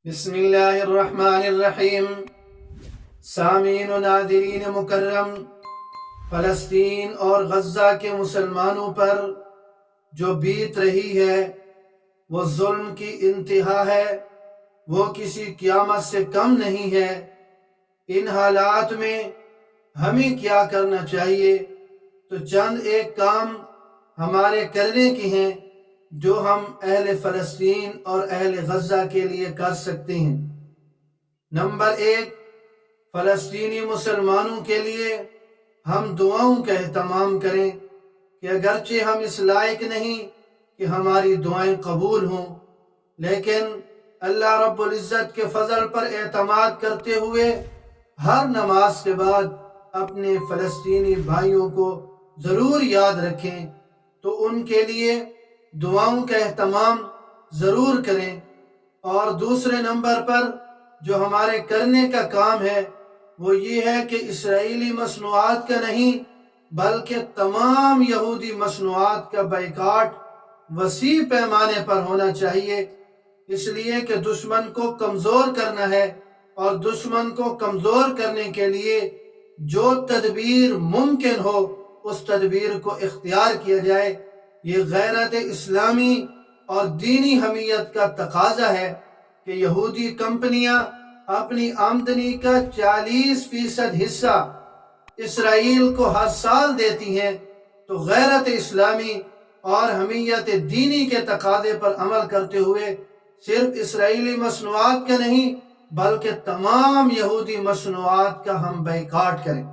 بسم اللہ الرحمن الرحیم۔ سامعین و ناظرین مکرم، فلسطین اور غزہ کے مسلمانوں پر جو بیت رہی ہے وہ ظلم کی انتہا ہے، وہ کسی قیامت سے کم نہیں ہے۔ ان حالات میں ہمیں کیا کرنا چاہیے؟ تو چند ایک کام ہمارے کرنے کے ہیں جو ہم اہل فلسطین اور اہل غزہ کے لیے کر سکتے ہیں۔ نمبر 1، فلسطینی مسلمانوں کے لیے ہم دعاؤں کا اہتمام کریں کہ اگرچہ ہم اس لائق نہیں کہ ہماری دعائیں قبول ہوں، لیکن اللہ رب العزت کے فضل پر اعتماد کرتے ہوئے ہر نماز کے بعد اپنے فلسطینی بھائیوں کو ضرور یاد رکھیں، تو ان کے لیے دعاؤں کا اہتمام ضرور کریں۔ اور دوسرے نمبر پر جو ہمارے کرنے کا کام ہے وہ یہ ہے کہ اسرائیلی مصنوعات کا نہیں بلکہ تمام یہودی مصنوعات کا بائیکاٹ وسیع پیمانے پر ہونا چاہیے، اس لیے کہ دشمن کو کمزور کرنا ہے، اور دشمن کو کمزور کرنے کے لیے جو تدبیر ممکن ہو اس تدبیر کو اختیار کیا جائے۔ یہ غیرت اسلامی اور دینی حمیت کا تقاضا ہے کہ یہودی کمپنیاں اپنی آمدنی کا 40% حصہ اسرائیل کو ہر سال دیتی ہیں، تو غیرت اسلامی اور حمیت دینی کے تقاضے پر عمل کرتے ہوئے صرف اسرائیلی مصنوعات کا نہیں بلکہ تمام یہودی مصنوعات کا ہم بائیکاٹ کریں۔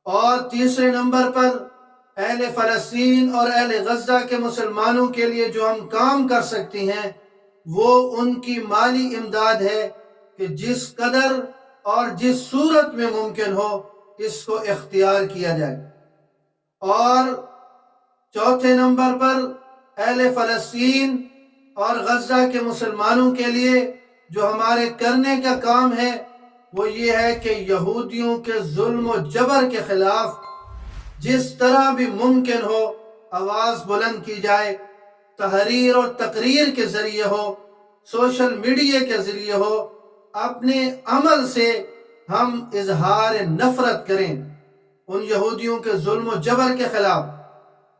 اور تیسرے نمبر پر اہل فلسطین اور اہل غزہ کے مسلمانوں کے لیے جو ہم کام کر سکتے ہیں وہ ان کی مالی امداد ہے کہ جس قدر اور جس صورت میں ممکن ہو اس کو اختیار کیا جائے۔ اور چوتھے نمبر پر اہل فلسطین اور غزہ کے مسلمانوں کے لیے جو ہمارے کرنے کا کام ہے وہ یہ ہے کہ یہودیوں کے ظلم و جبر کے خلاف جس طرح بھی ممکن ہو آواز بلند کی جائے، تحریر اور تقریر کے ذریعے ہو، سوشل میڈیا کے ذریعے ہو، اپنے عمل سے ہم اظہار نفرت کریں۔ ان یہودیوں کے ظلم و جبر کے خلاف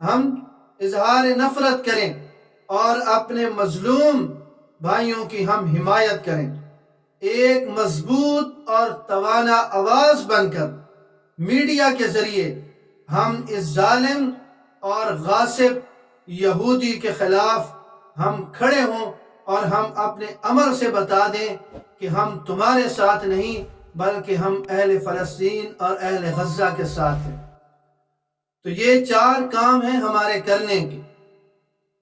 ہم اظہار نفرت کریں اور اپنے مظلوم بھائیوں کی ہم حمایت کریں۔ ایک مضبوط اور توانا آواز بن کر میڈیا کے ذریعے ہم اس ظالم اور غاصب یہودی کے خلاف ہم کھڑے ہوں اور ہم اپنے عمل سے بتا دیں کہ ہم تمہارے ساتھ نہیں بلکہ ہم اہل فلسطین اور اہل غزہ کے ساتھ ہیں۔ تو یہ 4 کام ہیں ہمارے کرنے کے۔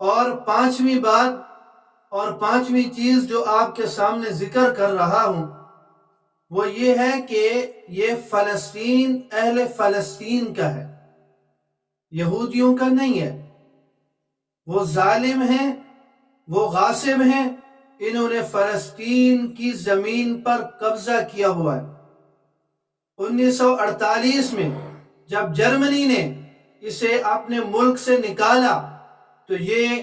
اور پانچویں بات اور پانچویں چیز جو آپ کے سامنے ذکر کر رہا ہوں وہ یہ ہے کہ یہ فلسطین اہل فلسطین کا ہے، یہودیوں کا نہیں ہے۔ وہ ظالم ہیں، وہ غاصب ہیں، انہوں نے فلسطین کی زمین پر قبضہ کیا ہوا ہے۔ 1948 میں جب جرمنی نے اسے اپنے ملک سے نکالا تو یہ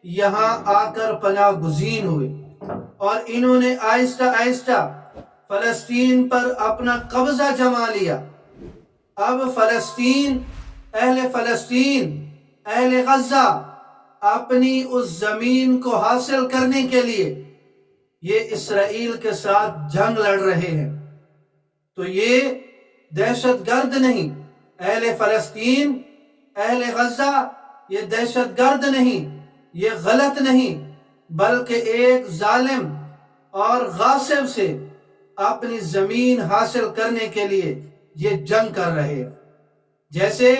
یہاں آ کر پناہ گزین ہوئے، اور انہوں نے آہستہ آہستہ فلسطین پر اپنا قبضہ جما لیا۔ اب فلسطین، اہل غزہ اپنی اس زمین کو حاصل کرنے کے لیے یہ اسرائیل کے ساتھ جنگ لڑ رہے ہیں۔ تو یہ دہشت گرد نہیں، اہل فلسطین، اہل غزہ یہ دہشت گرد نہیں، یہ غلط نہیں، بلکہ ایک ظالم اور غاصب سے اپنی زمین حاصل کرنے کے لیے یہ جنگ کر رہے ہیں۔ جیسے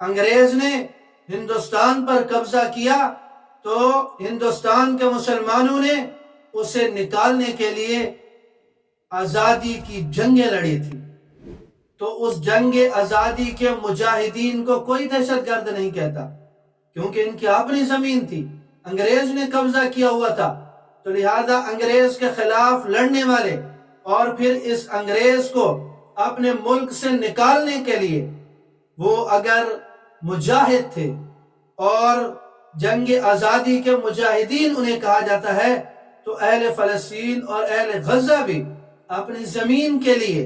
انگریز نے ہندوستان پر قبضہ کیا تو ہندوستان کے مسلمانوں نے اسے نکالنے کے لیے آزادی کی جنگیں لڑی تھی، تو اس جنگ آزادی کے مجاہدین کو کوئی دہشت گرد نہیں کہتا، کیونکہ ان کی اپنی زمین تھی، انگریز نے قبضہ کیا ہوا تھا۔ تو لہذا انگریز کے خلاف لڑنے والے اور پھر اس انگریز کو اپنے ملک سے نکالنے کے لیے وہ اگر مجاہد تھے، اور جنگ آزادی کے مجاہدین انہیں کہا جاتا ہے، تو اہل فلسطین اور اہل غزہ بھی اپنی زمین کے لیے،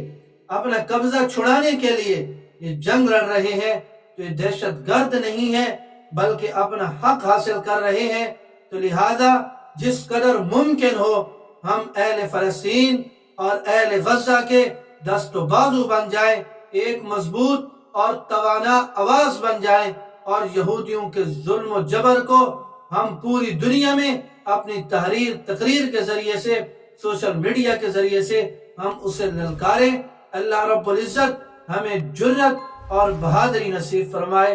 اپنا قبضہ چھڑانے کے لیے یہ جنگ لڑ رہے ہیں، تو یہ دہشت گرد نہیں ہے بلکہ اپنا حق حاصل کر رہے ہیں۔ تو لہذا جس قدر ممکن ہو ہم اہل فلسطین اور اہل غزہ کے دست و بازو بن جائیں، ایک مضبوط اور توانا آواز بن جائیں، اور یہودیوں کے ظلم و جبر کو ہم پوری دنیا میں اپنی تقریر کے ذریعے سے، سوشل میڈیا کے ذریعے سے ہم اسے للکاریں۔ اللہ رب العزت ہمیں جرت اور بہادری نصیب فرمائے۔